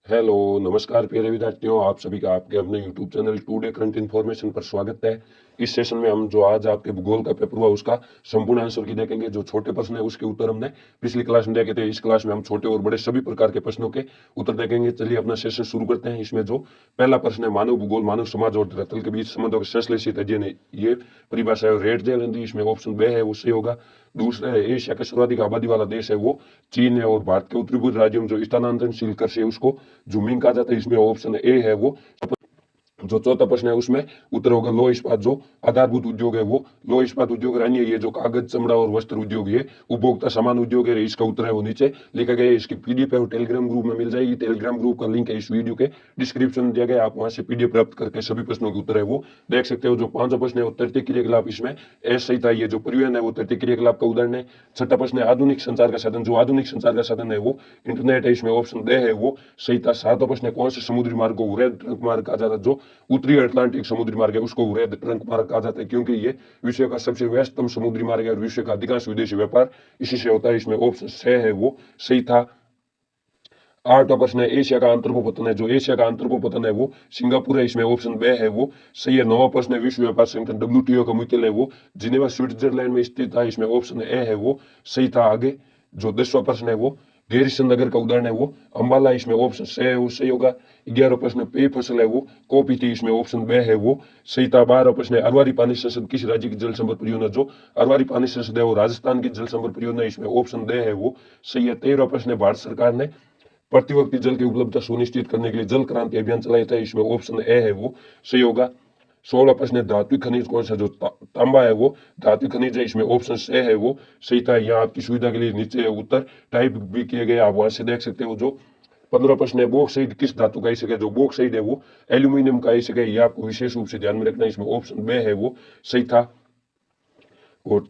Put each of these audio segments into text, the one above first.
Hello, नमस्कार प्रिय विद्यार्थियों, आप सभी का आपके अपने YouTube channel today current information पर स्वागत है। इस सेशन में हम जो आज आपके भूगोल का पेपर हुआ उसका संपूर्ण आंसर की देखेंगे। जो छोटे प्रश्न है उसके उत्तर हमने पिछली क्लास में देखे थे। इस क्लास में हम छोटे और बड़े सभी प्रकार के प्रश्नों के उत्तर देखेंगे। चलिए अपना सेशन शुरू करते हैं। इसमें जो पहला प्रश्न है, मानव भूगोल मानव समाज और धरातल के बीच संबंधों के संश्लेषित अध्ययन है, ये परिभाषा है रेड जेल। इसमें ऑप्शन बे है वो सही होगा। दूसरा है, एशिया का सर्वाधिक आबादी वाला देश है वो चीन है और भारत के उत्तरी पूर्व राज्यों में जो स्थानांतरणशील कृषि है उसको जूमिंग कहा जाता है। इसमें ऑप्शन ए है वो। जो चौथा प्रश्न है उसमें उत्तर होगा लो इस्पात। जो आधारभूत उद्योग है वो लो इस्पात उद्योग रानी है। ये जो कागज चमड़ा और वस्त्र उद्योग है उपभोक्ता सामान उद्योग है। इसका उत्तर है वो नीचे लिखा गया है। इसकी पीडीएफ है वो टेलीग्राम ग्रुप में मिल जाएगी। टेलीग्राम ग्रुप का लिंक है इस वीडियो के डिस्क्रिप्शन में दिया गया। आप वहां से पीडीएफ प्राप्त करके सभी प्रश्नों के उत्तर है वो देख सकते हो। जो पांचवा प्रश्न है वो तृतीय क्रियाकलाप, इसमें एस सही था। ये जो परिवहन है वो तृतीय क्रियाकलाप का उदाहरण है। छठा प्रश्न है आधुनिक संचार का साधन। जो आधुनिक संचार का साधन है वो इंटरनेट है। इसमें ऑप्शन दे है वो सही था। सातवां प्रश्न है कौन से समुद्री मार्ग को वृहद ट्रंक मार्ग कहा जाता है। जो उत्तरी अटलांटिक समुद्री मार्ग है उसको वृहद ट्रंक मार्ग कहा जाता है क्योंकि ये विश्व का सबसे व्यस्तम समुद्री मार्ग है और विश्व का अधिकांश विदेशी व्यापार इसी से होता है। इसमें ऑप्शन से है वो सही था। आठवां प्रश्न है एशिया का अंतर्भूपतन है। जो एशिया का अंतर्भूपतन है वो सिंगापुर है। इसमें ऑप्शन बे है वो सही है। नौवां प्रश्न है विश्व व्यापार संगठन डब्ल्यूटीओ का मुख्यालय वो जिनेवा स्विट्जरलैंड में स्थित है। इसमें ऑप्शन ए है वो सही था। आगे जो 10वां प्रश्न है वो गैरिसन नगर का उदाहरण है वो अम्बाला। इसमें ऑप्शन से है वो सही होगा। 11वां प्रश्न पेय फसल है वो कॉफी थी। इसमें ऑप्शन बे है वो सही था। 12वां प्रश्न है अरवारी पानी संसद किस राज्य की जल संपद परियोजना। जो अरवारी पानी संसद है वो राजस्थान की जल संपद परियोजना। इसमें ऑप्शन दे है वो सही है। 13वां प्रश्न है भारत सरकार ने प्रतिवर्ती जल की उपलब्धता सुनिश्चित करने के लिए जल क्रांति अभियान चलाया था। इसमें ऑप्शन ए है वो सही होगा। 16वां प्रश्न है धात्विक खनिज कौन सा। जो तांबा है वो धात्विक खनिज है। इसमें ऑप्शन ए है वो सही था। यहाँ आपकी सुविधा के लिए नीचे उत्तर टाइप भी किए गए, आप वहां से देख सकते हो। जो 15वां प्रश्न है बॉक्साइट किस धातु का ऐसे जो बॉक्साइट है वो एल्यूमिनियम का ऐसे ये आपको विशेष रूप से ध्यान में रखना है। इसमें ऑप्शन बे है वो सही था। और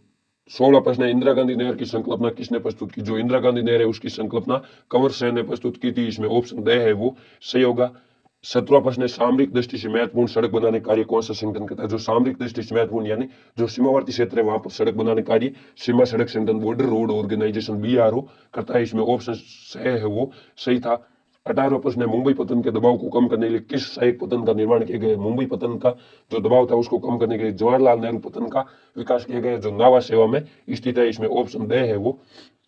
16वां प्रश्न है इंदिरा गांधी नहर की संकल्पना किसने प्रस्तुत की। जो इंदिरा गांधी नहर है उसकी संकल्पना कंवर सेन ने प्रस्तुत की थी। इसमें ऑप्शन दे है वो सही होगा। 17वां प्रश्न है सामरिक दृष्टि से महत्वपूर्ण सड़क बनाने कार्य कौन सा संगठन करता है। जो सामरिक दृष्टि से महत्वपूर्ण यानी जो सीमावर्ती क्षेत्र है वहां पर सड़क बनाने कार्य सीमा सड़क संगठन बॉर्डर रोड ऑर्गेनाइजेशन बीआरओ करता है। इसमें ऑप्शन है वो सही था। 18वां प्रश्न है मुंबई पतन के दबाव को कम करने के लिए किस सहायक पतन का निर्माण किया गया। मुंबई पतन का जो दबाव था उसको कम करने के लिए जवाहरलाल नेहरू पतन का विकास किया गया जो नावा सेवा में स्थित है। इसमें ऑप्शन दे है वो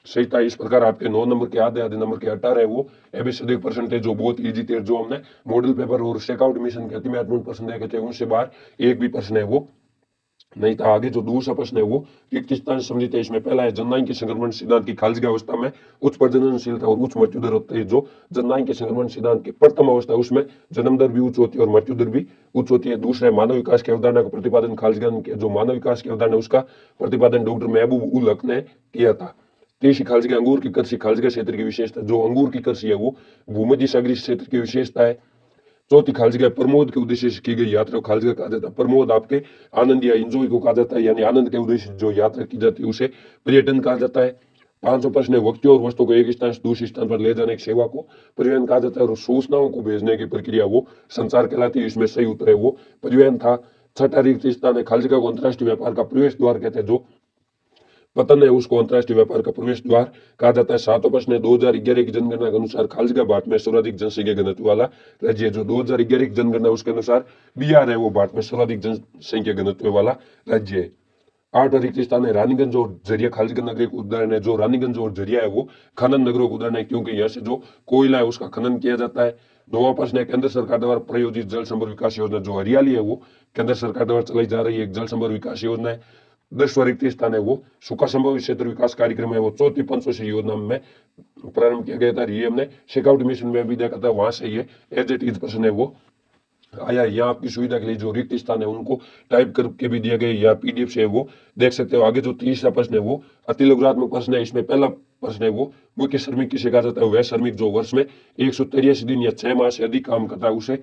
सही था। इस प्रकार आपके 9 नंबर के आधे आधे नंबर के 18 है वो एबीसीडी परसेंटेज जो बहुत इजी थे। जो हमने मॉडल पेपर और चेकआउट मिशन के अति महत्वपूर्ण प्रश्न देखे थे उनसे बाहर एक भी प्रश्न है वो नहीं था। आगे जो दूसरा प्रश्न है वो किर्गिस्तान समझी थे। इसमें पहला है जननांग के संक्रमण सिद्धांत की खालजी अवस्था में उच्च प्रजननशीलता और उच्च मृत्यु दर होती है। जो जननांग के संक्रमण सिद्धांत की प्रथम अवस्था उसमें जन्म दर भी उच्च होती है और मृत्यु दर भी उच्च होती है। दूसरा है मानव विकास की अवधारणा का प्रतिपादन खालजी के जो मानव विकास की अवधारणा उसका प्रतिपादन डॉक्टर महबूब उल हक ने किया था। तीसरी खालजी अंगूर की कृषि खालजी क्षेत्र की विशेषता। जो अंगूर की कृषि है वो भूमध्य सागरीय क्षेत्र की विशेषता है। चौथी खालजी प्रमोद के उद्देश्य से की गई यात्रा को खालजी कहा जाता है। प्रमोद आपके आनंद या इंजॉय को कहा जाता है यानी आनंद के उद्देश्य से जो यात्रा की जाती है उसे पर्यटन कहा जाता है। 5वां प्रश्न है व्यक्तियों और वस्तु को एक स्थान से दूसरे स्थान पर ले जाने की सेवा को परिवहन कहा जाता है और सूचनाओं को भेजने की प्रक्रिया वो संचार कहलाती है। इसमें सही उत्तर है वो परिवहन था। छठा रिक्त स्थान है खालजी को अंतर्राष्ट्रीय व्यापार का प्रवेश द्वार कहते हैं। जो पतन है उसको अंतर्राष्ट्रीय व्यापार का प्रवेश द्वार कहा जाता है। 7वां प्रश्न है 2011 की जनगणना के अनुसार खालजी भारत में सर्वाधिक जनसंख्या घनत्व वाला राज्य है। जो 2011 की जनगणना उसके अनुसार बिहार है वो भारत में सर्वाधिक जनसंख्या घनत्व वाला राज्य है। 8वां रिक्त स्थान है रानीगंज और झरिया खालजी नगर एक उदाहरण है। जो रानीगंज और झरिया है वो खनन नगरों का उदाहरण है क्योंकि यहाँ से जो कोयला है उसका खनन किया जाता है। 9वां प्रश्न है केंद्र सरकार द्वारा प्रायोजित जल संभर विकास योजना। जो हरियाली है वो केंद्र सरकार द्वारा चलाई जा रही है एक जल संभर विकास योजना है। 10वां रिक्त स्थान है वो सूखा संभव क्षेत्र विकास कार्यक्रम है वो चौथी पंचवर्षीय योजना में प्रारंभ किया गया था। ये हमने चेकआउट मिशन में भी देखा था वहां से ये एज इट इज प्रश्न है वो आया। यहाँ आपकी सुविधा के लिए जो रिक्त स्थान है उनको टाइप करके भी दिया गया या पीडीएफ से वो देख सकते हो। आगे जो तीसरा प्रश्न है वो अति लघुरात्मक प्रश्न है। इसमें पहला प्रश्न है वो मुख्य श्रमिक किसे कहा जाता है। वह श्रमिक जो वर्ष में 183 दिन या 6 माह से अधिक काम करता है उसे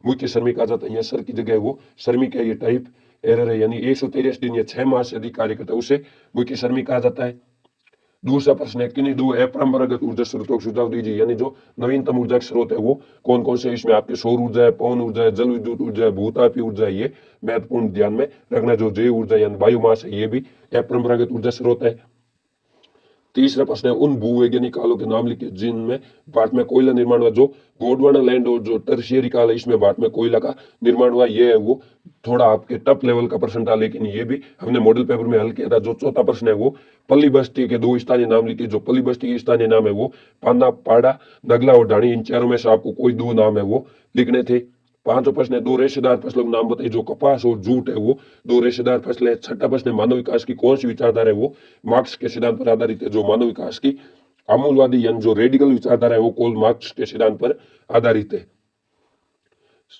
मुख्य श्रमिक कहा जाता है। यहाँ सर की जगह वो श्रमिक है, ये टाइप एरर है यानी 183 दिन या 6 माह से अधिक कार्य करता है उसे मुख्य श्रमिक कहा जाता है। दूसरा प्रश्न है किन्हीं दो अपरंपरागत ऊर्जा स्रोतों का सुझाव दीजिए यानी जो नवीनतम ऊर्जा के स्रोत है वो कौन कौन से। इसमें आपके सौर ऊर्जा है, पवन ऊर्जा है, जल विद्युत ऊर्जा है, भूतापीय ऊर्जा है। ये महत्वपूर्ण ध्यान में रखना। जो जैव ऊर्जा यानी बायोमास है ये भी अपरंपरागत ऊर्जा स्रोत है। तीसरा प्रश्न है उन भूवैज्ञानिक कालों के नाम लिखिए जिनमें भारत में कोयला निर्माण हुआ। जो गोंडवाना लैंड और जो टर्शियरी काल है इसमें भारत में कोयला का निर्माण हुआ। ये है वो थोड़ा आपके टफ लेवल का प्रश्न था, लेकिन ये भी हमने मॉडल पेपर में हल किया था। जो चौथा प्रश्न है वो पल्ली बस्ती के 2 स्थानीय नाम लिखिए। जो पल्ली बस्ती के स्थानीय नाम है वो पाना, पाड़ा, नगला और ढाणी। इन चारों में से आपको कोई 2 नाम है वो लिखने थे। पांचवा प्रश्न है 2 रेशेदार फसलों के नाम बताइए। जो कपास और जूट है वो 2 रेशेदार फसल है। छठा प्रश्न है मानव विकास की कौन सी विचारधारा है वो मार्क्स के सिद्धांत पर आधारित है। जो मानव विकास की आमूलवादी यानी जो रेडिकल विचारधारा है वो कोल मार्क्स के सिद्धांत पर आधारित है।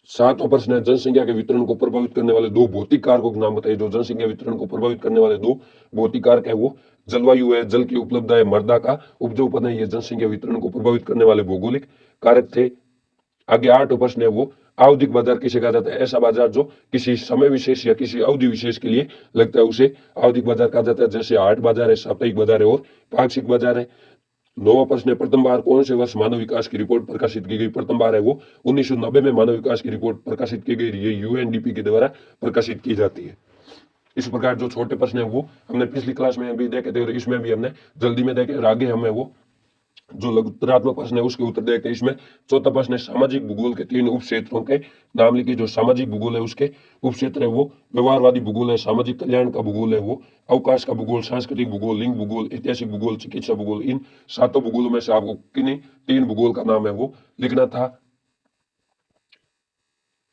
सातवां प्रश्न है जनसंख्या के वितरण को प्रभावित करने वाले 2 भौतिक कारकों के नाम बताइए। जो जनसंख्या वितरण को प्रभावित करने वाले 2 भौतिक कारक है वो जलवायु है, जल की उपलब्धता है, मृदा का उपजाऊपन है। ये जनसंख्या वितरण को प्रभावित करने वाले भौगोलिक कारक थे। आगे 8वां प्रश्न है वो आवधिक बाजार किसे कहा जाता है। ऐसा बाजार जो किसी समय विशेष या किसी अवधि विशेष के लिए लगता है उसे आवधिक बाजार कहा जाता है। जैसे हाट बाजार है, साप्ताहिक बाजार है और पाक्षिक बाजार है। 9वां प्रश्न है प्रथम बार कौन से वर्ष मानव विकास की रिपोर्ट प्रकाशित की गई। प्रथम बार है वो 1990 में मानव विकास की रिपोर्ट प्रकाशित की गई। ये यूएनडीपी के द्वारा प्रकाशित की जाती है। इस प्रकार जो छोटे प्रश्न है वो हमने पिछली क्लास में भी देखे थे और इसमें भी हमने जल्दी में देखे और आगे हमें वो जो लघुत्तरात्मक प्रश्न है उसके उत्तर देखते हैं। इसमें चौथा प्रश्न है सामाजिक भूगोल के 3 उप क्षेत्रों के नाम लिखिए। जो सामाजिक भूगोल है उसके उप क्षेत्र है वो व्यवहारवादी भूगोल है, सामाजिक कल्याण का भूगोल है वो अवकाश का भूगोल, सांस्कृतिक भूगोल, लिंग भूगोल, ऐतिहासिक भूगोल, चिकित्सा भूगोल। इन 7 भूगोलों में से आपको किन्हीं 3 भूगोल का नाम है वो लिखना था।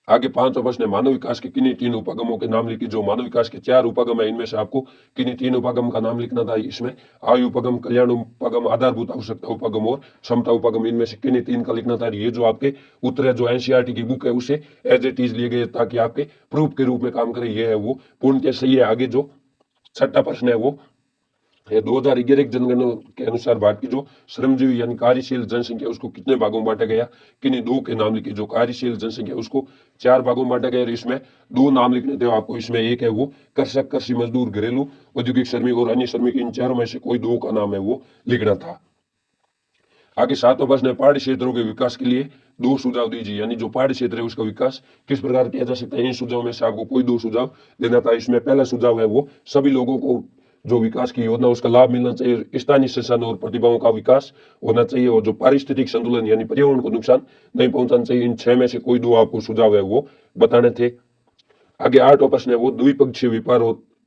आगे 5वां प्रश्न है मानव विकास के किन्हीं 3 उपागमों के नाम लिखिए। जो मानव विकास के 4 उपागम है इनमें से आपको किन्हीं 3 उपागम का नाम लिखना था। इसमें आयु उपागम, कल्याण उपागम, आधारभूत आवश्यकता उपागम और क्षमता उपागम, इनमें से किन्हीं 3 का लिखना था। ये जो आपके उत्तर है जो एनसीईआरटी की बुक है उसे एज इट इज लिए गए ताकि आपके प्रूफ के रूप में काम करे। ये है वो पूर्णतः सही है। आगे जो 6वां प्रश्न है वो 2011 की जनगणना के अनुसार भारत की जो श्रमजीवी यानी कार्यशील जनसंख्या उसको कितने भागों में बांटा गया। किन्हीं 2 के नाम लिखिए। जो कार्यशील जनसंख्या उसको 4 भागों में बांटा गया और इसमें 2 नाम लिखने थे आपको। इसमें एक है वो कृषक, कृषि मजदूर, घरेलू औद्योगिक श्रमिक और अन्य श्रमिक। इन चारों में से कोई 2 का नाम है वो लिखना था। आगे 7वां प्रश्न है पहाड़ी क्षेत्रों के विकास के लिए 2 सुझाव दीजिए। यानी जो पहाड़ी क्षेत्र है उसका विकास किस प्रकार किया जा सकता है। इन सुझाव में से आपको कोई 2 सुझाव देना था। इसमें पहला सुझाव है वो सभी लोगों को जो विकास की योजना उसका लाभ मिलना चाहिए, स्थानीय संसाधन और प्रतिभाओं का विकास होना चाहिए और जो पारिस्थितिक संतुलन यानी पर्यावरण को नुकसान नहीं पहुंचाना चाहिए। इन 6 में से कोई 2 आपको सुझाव है वो बताने थे। आगे 8वां प्रश्न है वो द्विपक्षीय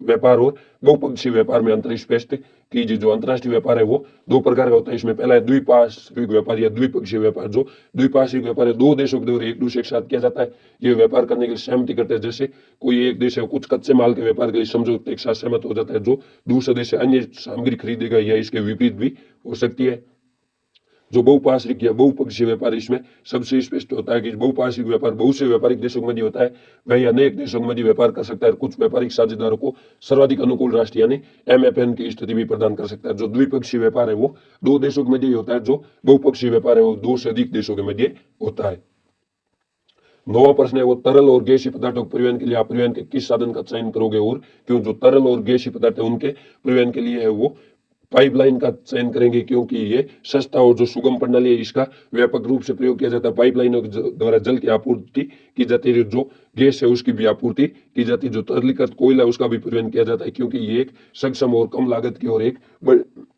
व्यापार और बहुपक्षीय व्यापार में अंतर स्पष्ट कीजिए। जो अंतर्राष्ट्रीय व्यापार है वो 2 प्रकार का होता है। इसमें पहला है द्विपार्श्विक व्यापार या द्विपक्षीय व्यापार। जो द्विपार्श्विक व्यापार है 2 देशों के द्वारा एक दूसरे के साथ किया जाता है। ये व्यापार करने के लिए सहमति करते हैं। जैसे कोई एक देश है कुछ कच्चे माल के व्यापार के लिए समझौते के साथ सहमत हो जाता है। जो दूसरे देश से अन्य सामग्री खरीदेगा या इसके विपरीत भी हो सकती है। जो बहुपार्श्विक या बहुपक्षीय व्यापार इसमें सबसे स्पष्ट होता है कि बहुपार्श्विक व्यापार बहुत से व्यापारिक देशों के मध्य होता है। वह अनेक देशों के मध्य व्यापार कर सकता है। कुछ व्यापारिक साझेदारों को सर्वाधिक अनुकूल राष्ट्र यानी MFN की स्थिति भी प्रदान कर सकता है। जो द्विपक्षीय व्यापार है वो 2 देशों के मध्य ही होता है। जो बहुपक्षीय व्यापार है वो 2 से अधिक देशों के मध्य होता है। 9वां प्रश्न है वो तरल और गैसीय पदार्थों के परिवहन के लिए आप परिवहन के किस साधन का चयन करोगे और क्यों। जो तरल और गैसीय पदार्थ है उनके परिवहन के लिए है वो पाइपलाइन का चयन करेंगे क्योंकि ये सस्ता और जो सुगम प्रणाली है इसका व्यापक रूप से प्रयोग किया जाता है। पाइपलाइनों के द्वारा जल की आपूर्ति की जाती है, जो गैस है उसकी भी आपूर्ति की जाती है। जो तरलीकृत कोयला उसका भी परिवहन किया जाता है क्योंकि ये एक सक्षम और कम लागत की और एक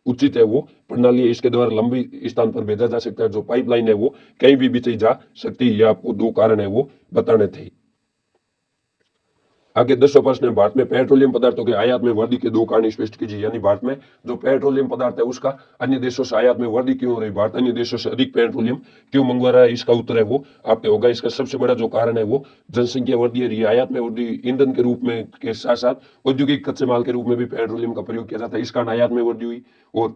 उचित है वो प्रणाली है। इसके द्वारा लंबी स्थान पर भेजा जा सकता है। जो पाइपलाइन है वो कहीं भी बिछी जा सकती है। ये आपको 2 कारण है वो बताने थे। आगे 10वां प्रश्न है भारत में पेट्रोलियम पदार्थों के आयात में वृद्धि के 2 कारण स्पष्ट कीजिए। यानी भारत में जो पेट्रोलियम पदार्थ है उसका अन्य देशों से आयात में वृद्धि क्यों हो रही, भारत अन्य देशों से अधिक पेट्रोलियम क्यों मंगवा रहा है। इसका उत्तर है वो आपके होगा। इसका सबसे बड़ा जो कारण है वो जनसंख्या वृद्धि है। आयात में वृद्धि ईंधन के रूप में के साथ साथ औद्योगिक कच्चे माल के रूप में भी पेट्रोलियम का प्रयोग किया जाता है। इस कारण आयात में वृद्धि हुई और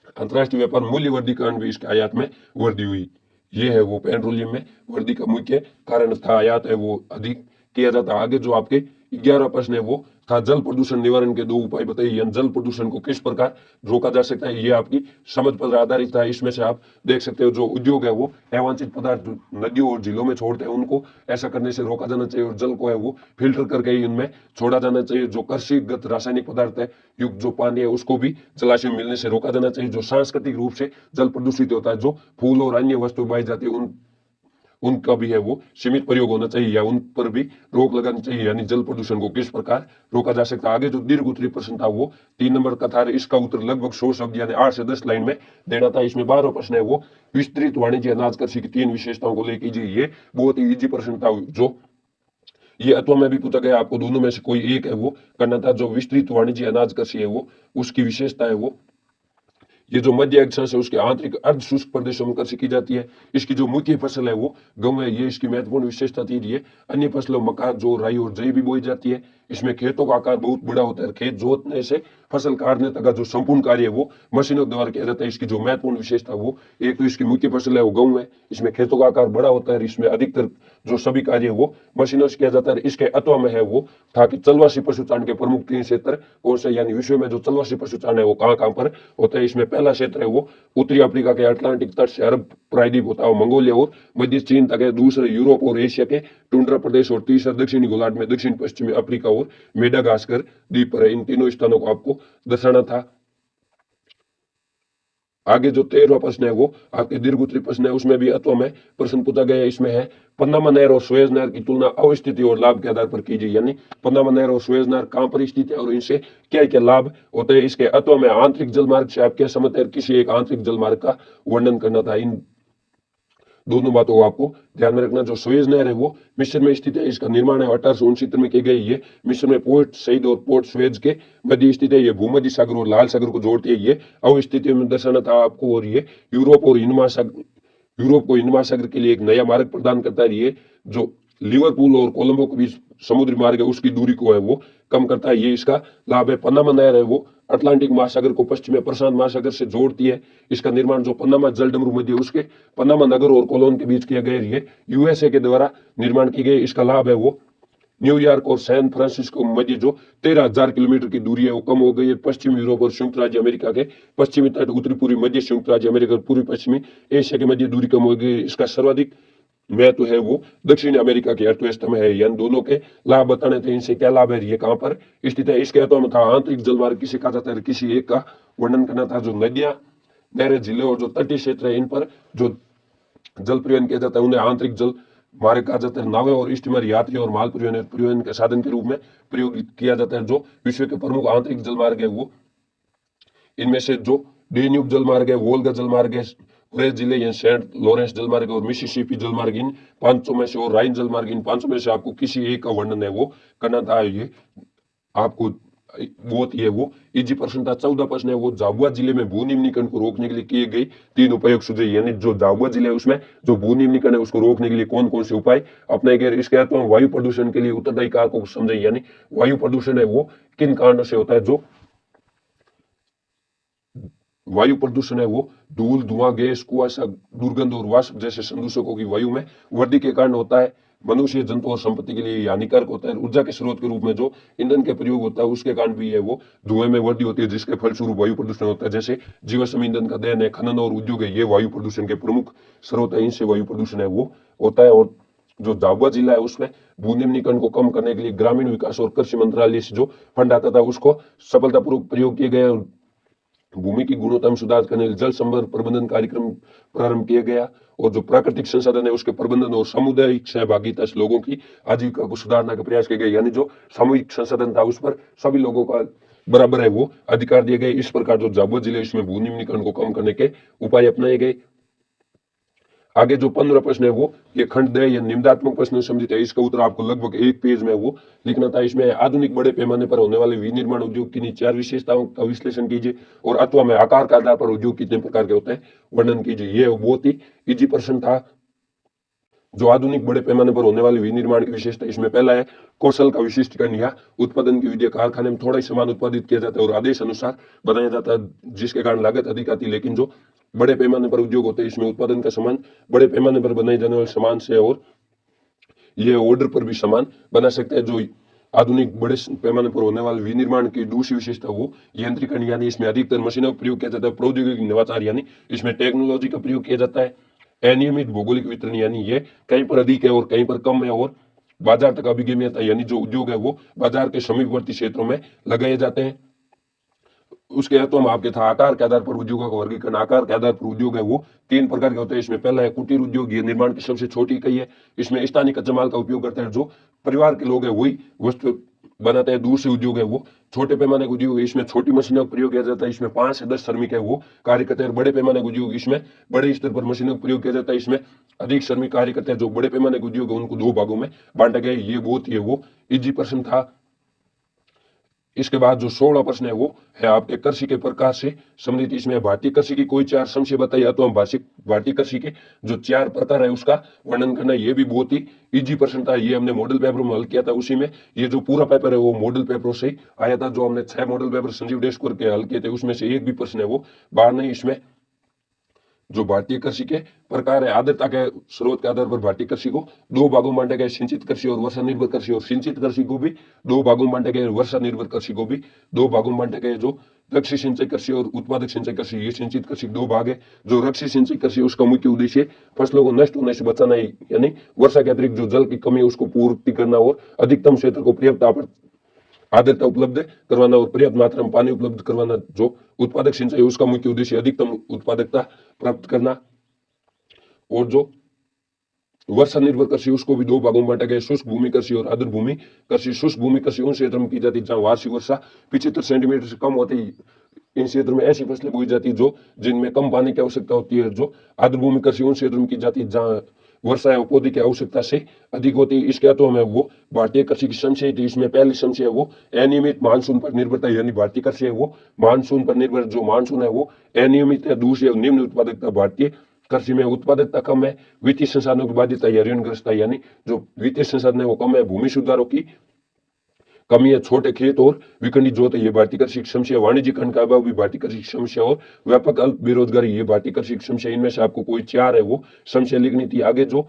अंतर्राष्ट्रीय व्यापार मूल्य वृद्धि कारण भी इसके आयात में वृद्धि हुई। ये है वो पेट्रोलियम में वृद्धि का मुख्य कारण था। आयात है वो अधिक किया जाता है। आगे जो आपके 11वां प्रश्न है वो था जल प्रदूषण निवारण के 2 उपाय बताइए। यानी जल प्रदूषण को किस प्रकार रोका जा सकता है। ये आपकी समझ पर आधारित था। इसमें से आप देख सकते हो जो उद्योग है वो अवांछित पदार्थ नदियों और झीलों में छोड़ते हैं उनको ऐसा करने से रोका जाना चाहिए और जल को है वो फिल्टर करके ही उनमें छोड़ा जाना चाहिए। जो कृषिगत रासायनिक पदार्थ है युक्त जो पानी है उसको भी जलाशय में मिलने से रोका जाना चाहिए। जो सांस्कृतिक रूप से जल प्रदूषित होता है, जो फूल और अन्य वस्तु उगाई जाती है उनका भी है वो सीमित प्रयोग होना चाहिए या उन पर भी रोक लगानी चाहिए, यानी जल प्रदूषण को किस प्रकार रोका जा सकता है। आगे जो दीर्घ उत्तरीय प्रश्न था वो 3 नंबर का था, इसका उत्तर लगभग 100 शब्द यानी 8 से 10 लाइन में देना था। इसमें 12वां प्रश्न है वो विस्तृत वाणिज्य अनाज कृषि की 3 विशेषताओं को लेकर कीजिए। ये बहुत ही इजी प्रश्न था, जो ये अथवा में भी पूछा गया, आपको दोनों में से कोई एक है वो करना था। जो विस्तृत वाणिज्य अनाज कृषि है वो उसकी विशेषता है वो ये जो मध्य अक्षांश है उसके आंतरिक अर्ध शुष्क प्रदेशों में कृषि की जाती है। इसकी जो मुख्य फसल है वो गेहूं है, ये इसकी महत्वपूर्ण विशेषता थी। ये अन्य फसलों मक्का, जौ, राई और जई भी बोई जाती है। इसमें खेतों का आकार बहुत बड़ा होता है। खेत जोतने से फसल काटने तक का जो संपूर्ण कार्य है वो मशीनों द्वारा किया जाता है। इसकी जो महत्वपूर्ण विशेषता वो एक तो इसकी मुख्य फसल है वो गेहूं है, इसमें खेतों का आकार बड़ा होता है। इसमें अधिकतर जो सभी कार्य है वो मशीनों से किया जाता है। इसके अथवा में है वो था कि चलवासी पशुचारण के प्रमुख 3 क्षेत्र कौन से, यानी विश्व में जो चलवासी पशुचारण है वो कहाँ कहाँ पर होता है। इसमें पहला क्षेत्र है वो उत्तरी अफ्रीका के अटलांटिक तट से अरब प्रायद्वीप होता है, मंगोलिया और मध्य चीन तक है। दूसरे यूरोप और एशिया के टुंड्रा प्रदेश और तीसरा दक्षिणी गोलार्ध में दक्षिण पश्चिमी अफ्रीका और मेडागास्कर द्वीप पर है। इन तीनों स्थानों को आपको दर्शाना था। आगे जो 13वां प्रश्न है वो आपके दीर्घ उत्तरीय प्रश्न है, उसमें भी अथवा में प्रश्न पूछा गया है। इसमें है पन्नामा नहर और सुएज नहर की तुलना अवस्थिति और लाभ के आधार पर कीजिए, यानी पन्नामा नहर और सुएज नहर कहाँ पर स्थित है और इनसे क्या क्या लाभ होते हैं। इसके अथवा में आंतरिक जलमार्ग से आप क्या समझते हैं, किसी एक आंतरिक जलमार्ग का वर्णन करना था। इन दोनों बातों को आपको ध्यान में रखना। जो सुएज नहर है वो मिस्र में स्थित है। इसका निर्माण है 1869 में किया गया। ये मिस्र में पोर्ट सईद और पोर्ट सुएज के मध्य स्थित है। ये भूमध्य सागर और लाल सागर को जोड़ती है। ये अवस्थिति में दर्शाना था आपको। और ये यूरोप और हिंद महासागर, यूरोप को हिंद महासागर के लिए एक नया मार्ग प्रदान करता है। ये जो लिवरपूल और कोलंबो के बीच समुद्री मार्ग है उसकी दूरी को है वो कम करता है। ये इसका लाभ है। पन्नामा नहर है वो अटलांटिक महासागर को पश्चिम में प्रशांत महासागर से जोड़ती है। इसका निर्माण जो पन्नामा जल डमरू मध्य उसके पन्नामा नगर और कोलोन के बीच किया गया। ये यूएसए के द्वारा निर्माण की गई। इसका लाभ है वो न्यूयॉर्क और सैन फ्रांसिस्को मध्य जो 13,000 किलोमीटर की दूरी है वो कम हो गई है। पश्चिमी यूरोप और संयुक्त राज्य अमेरिका के पश्चिमी तट, उत्तरी पूर्वी मध्य संयुक्त राज्य अमेरिका और पूर्वी पश्चिमी एशिया के मध्य दूरी कम हो गई। इसका सर्वाधिक महत्व है वो दक्षिण अमेरिका की अर्थव्यवस्था में है। यानी दोनों के लाभ बताने थे। इनसे क्या लाभ है, ये कहाँ पर स्थित है। इसके अथवा में था आंतरिक जलमार्ग किसे कहा जाता है, किसी एक का वर्णन करना था। जो नदियां, नहरें, जिले और जो तटीय क्षेत्र है इन पर जो जल परिवहन किया जाता है उन्हें आंतरिक जल मार्ग कहा जाता है। नावें और स्टीमर यात्री और माल परिवहन के साधन के रूप में प्रयोग किया जाता है। जो विश्व के प्रमुख आंतरिक जल मार्ग है वो इनमें से जो डेन्यूब जल मार्ग है, वोल्गा जल मार्ग है, पूरे जिले या सेंट लॉरेंस जल मार्ग और मिसिसिपी जल मार्ग, इन 500 में से, और राइन जल मार्ग, इन 500 में से आपको किसी एक का वर्णन है वो करना था। ये आपको बहुत ही है वो इजी प्रश्न था। 14 प्रश्न है वो झाबुआ जिले में भू निम्नीकरण को रोकने के लिए किए गए 3 उपाय सुझाए। यानी जो झाबुआ जिले है उसमें जो भू निम्नीकरण है उसको रोकने के लिए कौन कौन से उपाय अपनाए गए। इसके अलावा वायु प्रदूषण के लिए उत्तरदायी कारकों को समझे। यानी वायु प्रदूषण है वो किन कारणों से होता है। जो वायु प्रदूषण है वो धूल, धुआं, गैस, कुआसा, दुर्गंध और वाष्प जैसे संदूषकों की वायु में वृद्धि के कारण होता है। मनुष्य, जंतु और संपत्ति के लिए हानिकारक होता है। ऊर्जा के स्रोत के रूप में जो ईंधन के प्रयोग होता है उसके कारण भी है वो धुएं में वृद्धि होती है, जिसके फलस्वरूप वायु प्रदूषण होता है। जैसे जीवाश्म ईंधन का दहन है, खनन और उद्योग है, ये वायु प्रदूषण के प्रमुख स्रोत है। इनसे वायु प्रदूषण है वो होता है। और जो झाबुआ जिला है उसमें भू निम्नीकरण को कम करने के लिए ग्रामीण विकास और कृषि मंत्रालय से जो फंड आता था उसको सफलतापूर्वक प्रयोग किए गए। भूमि की गुणवत्ता में सुधार करने के लिए जल संवर्धन प्रबंधन कार्यक्रम प्रारंभ किया गया। और जो प्राकृतिक संसाधन है उसके प्रबंधन और सामुदायिक सहभागिता से लोगों की आजीविका को सुधारने का प्रयास किया गया। यानी जो सामूहिक संसाधन था उस पर सभी लोगों का बराबर है वो अधिकार दिए गए। इस प्रकार जो झाबुआ जिले इसमें भू निम्नीकरण को कम करने के उपाय अपनाए गए। आगे जो 15 प्रश्न है वो ये खंड दे या निम्नात्मक प्रश्न संबंधित है। इसका उत्तर आपको लगभग 1 पेज में वो लिखना था। इसमें आधुनिक बड़े पैमाने पर होने वाले विनिर्माण उद्योग की 4 विशेषताओं का विश्लेषण कीजिए। और अथवा में आकार के आधार पर उद्योग कितने प्रकार के होते हैं वर्णन कीजिए। ये बहुत ही इजी प्रश्न था। जो आधुनिक बड़े पैमाने पर होने वाले विनिर्माण की विशेषता, इसमें पहला है कौशल का विशिष्टीकरण या उत्पादन की विधि। कारखाने में थोड़ा ही सामान उत्पादित किया जाता है और आदेश अनुसार बनाया जाता है, जिसके कारण लागत अधिक आती है। लेकिन जो बड़े पैमाने पर उद्योग होते हैं इसमें उत्पादन का सामान बड़े पैमाने पर बनाए जाने वाले सामान से और ये ऑर्डर पर भी सामान बना सकते हैं। जो आधुनिक बड़े पैमाने पर होने वाले विनिर्माण की दूसरी विशेषता वो यंत्रीकरण, यानी इसमें अधिकतर मशीनों का प्रयोग किया जाता है। प्रौद्योगिकी नवाचार, यानी इसमें टेक्नोलॉजी का प्रयोग किया जाता है। अनियमित भौगोलिक वितरण, यानी ये कहीं पर अधिक है और कहीं पर कम है। और बाजार तक अभिगम्यता, यानी जो उद्योग है वो बाजार के समीपवर्ती क्षेत्रों में लगाए जाते हैं। उसके एतम आपके था आकार के आधार पर उद्योगों का वर्गीकरण। आकार के आधार पर उद्योग है वो 3 प्रकार के होते हैं। इसमें पहला है कुटीर उद्योग, ये निर्माण की सबसे छोटी इकाई है। इसमें स्थानीय कच्चे माल का उपयोग करते हैं, जो परिवार के लोग हैं वही वस्तु बनाते हैं। दूसरे उद्योग है वो छोटे पैमाने के उद्योग है, इसमें छोटी मशीनों का प्रयोग किया जाता है। इसमें 5 से 10 श्रमिक है वो कार्य करते हैं। बड़े पैमाने के उद्योग, इसमें बड़े स्तर पर मशीनों का प्रयोग किया जाता है। इसमें अधिक श्रमिक कार्य करते हैं। जो बड़े पैमाने के उद्योग है उनको 2 भागों में बांटा गया है। ये बहुत ही है वो इजी प्रश्न था। इसके बाद जो 16 प्रश्न है वो है आपके कृषि के प्रकार से संबंधित। इसमें भारतीय कृषि की कोई 4 समस्या बताइए, तो हम भारतीय कृषि के जो 4 प्रकार है उसका वर्णन करना। ये भी बहुत ही इजी प्रश्न था। ये हमने मॉडल पेपर में हल किया था। उसी में ये जो पूरा पेपर है वो मॉडल पेपर से ही आया था। जो हमने 6 मॉडल पेपर संजीव डेस्कर के हल किए थे उसमें से एक भी प्रश्न है वो बाहर नहीं। इसमें जो भारतीय कृषि के प्रकार है, आर्द्रता के स्रोत के आधार पर भारतीय कृषि को 2 भागों में बांटा गया, सिंचित कृषि और वर्षा निर्भर कृषि। और सिंचित कृषि को भी 2 भागों में बांटा गया, वर्षा निर्भर कृषि को भी 2 भागों में बांटा गया। जो रक्षी सिंचाई कृषि और उत्पादक सिंचाई कृषि, ये सिंचित कृषि 2 भाग है। जो रक्षी सिंचाई कृषि उसका मुख्य उद्देश्य फसलों को नष्ट होने से बचाना है, यानी वर्षा के अतिरिक्त जो जल की कमी है उसको पूर्ति करना और अधिकतम क्षेत्र को पर्याप्त आर्द्रता उपलब्ध करवाना और पर्याप्त मात्रा में पानी उपलब्ध करवाना। जो उत्पादक सिंचाई उसका मुख्य उद्देश्य अधिकतम उत्पादकता प्राप्त करना। और जो वर्षा निर्भर कृषि उसको भी 2 भागों में बांटा गया, शुष्क भूमि कृषि और आर्द्र भूमि कृषि। शुष्क भूमि कृषि उन क्षेत्रों में की जाती है जहाँ वार्षिक वर्षा 75 सेंटीमीटर से कम होती है। इन क्षेत्रों में ऐसी फसलें बोई जाती है जो जिनमें कम पानी की आवश्यकता होती है। जो आर्द्र भूमि कृषि उन क्षेत्रों में की जाती है जहाँ वर्षा एवं पौधे की आवश्यकता से अधिक होती है। इसके अलावा में वो भारतीय कृषि की समस्या थी। इसमें पहली समस्या है वो अनियमित मानसून पर निर्भरता, यानी भारतीय कृषि है वो मानसून पर निर्भर। जो मानसून है वो अनियमित है। दूसरी निम्न उत्पादकता, भारतीय कृषि में उत्पादकता कम है। वित्तीय संसाधनों की बाध्यता या ऋणग्रस्तता, यानी जो वित्तीय संसाधन है वो कम है। भूमि सुधारों की कमी है। छोटे खेत और विखंडित जोत है, ये भारतीय कृषि की समस्या। वाणिज्यीकरण का अभाव भी भारतीय कृषि की समस्या। और व्यापक अल्प बेरोजगारी, ये भारतीय कृषि की समस्या। इनमें से आपको कोई 4 है वो समस्या लिखनी थी। आगे जो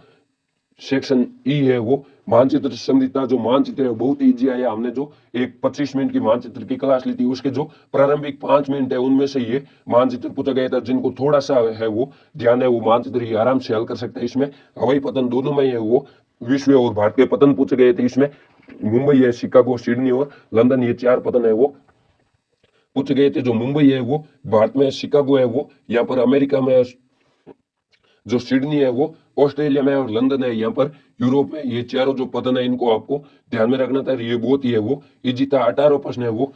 सेक्शन ई है वो मानचित्र से संबंधित था। जो मानचित्र है बहुत इजी आया। हमने जो एक 25 मिनट की मानचित्र की क्लास ली थी उसके जो प्रारंभिक 5 मिनट है उनमें से ये मानचित्र पूछा गया था। जिनको थोड़ा सा है वो ध्यान है वो मानचित्र ये आराम से हल कर सकते हैं। इसमें हवाई पतन दोनों में है वो विश्व और भारत के पतन पूछे गए थे। इसमें मुंबई है, शिकागो, सिडनी और लंदन, ये 4 पतन है वो पूछे गए थे। जो मुंबई है वो भारत में, शिकागो है वो यहाँ पर अमेरिका में, जो सिडनी है वो ऑस्ट्रेलिया में और लंदन है यहाँ पर यूरोप में। ये चारों जो पतन है इनको आपको ध्यान में रखना था। ये बहुत ही है वो इजी था। 18वां प्रश्न है वो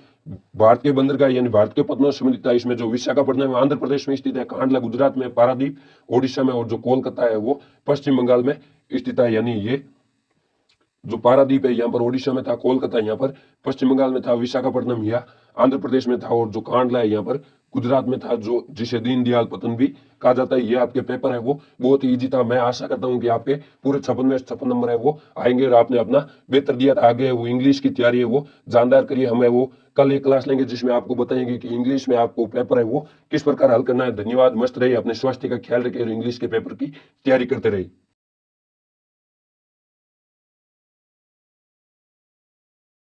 भारत के बंदरगाह यानी भारत के पतनों से संबंधित था। इसमें जो विशाखापट्टनम आंध्र प्रदेश में स्थित है, कांडला गुजरात में, पारादीप ओडिशा में और जो कोलकाता है वो पश्चिम बंगाल में स्थित है। यानी ये जो पारादीप है यहाँ पर ओडिशा में था, कोलकाता यहाँ पर पश्चिम बंगाल में था, विशाखापट्टनम यहाँ आंध्र प्रदेश में था और जो कांडला है यहाँ पर गुजरात में था, जो जिसे दीनदयाल पतन भी कहा जाता है। ये आपके पेपर है वो बहुत ही इजी था। मैं आशा करता हूँ कि आपके पूरे 56 में 56 नंबर है वो आएंगे और आपने अपना बेहतर दिया था। आगे वो इंग्लिश की तैयारी है वो जानदार करिए। हमें वो कल एक क्लास लेंगे जिसमें आपको बताएंगे कि इंग्लिश में आपको पेपर है वो किस प्रकार हल करना है। धन्यवाद, मस्त रहिए, अपने स्वास्थ्य का ख्याल रखिए और इंग्लिश के पेपर की तैयारी करते रहिए।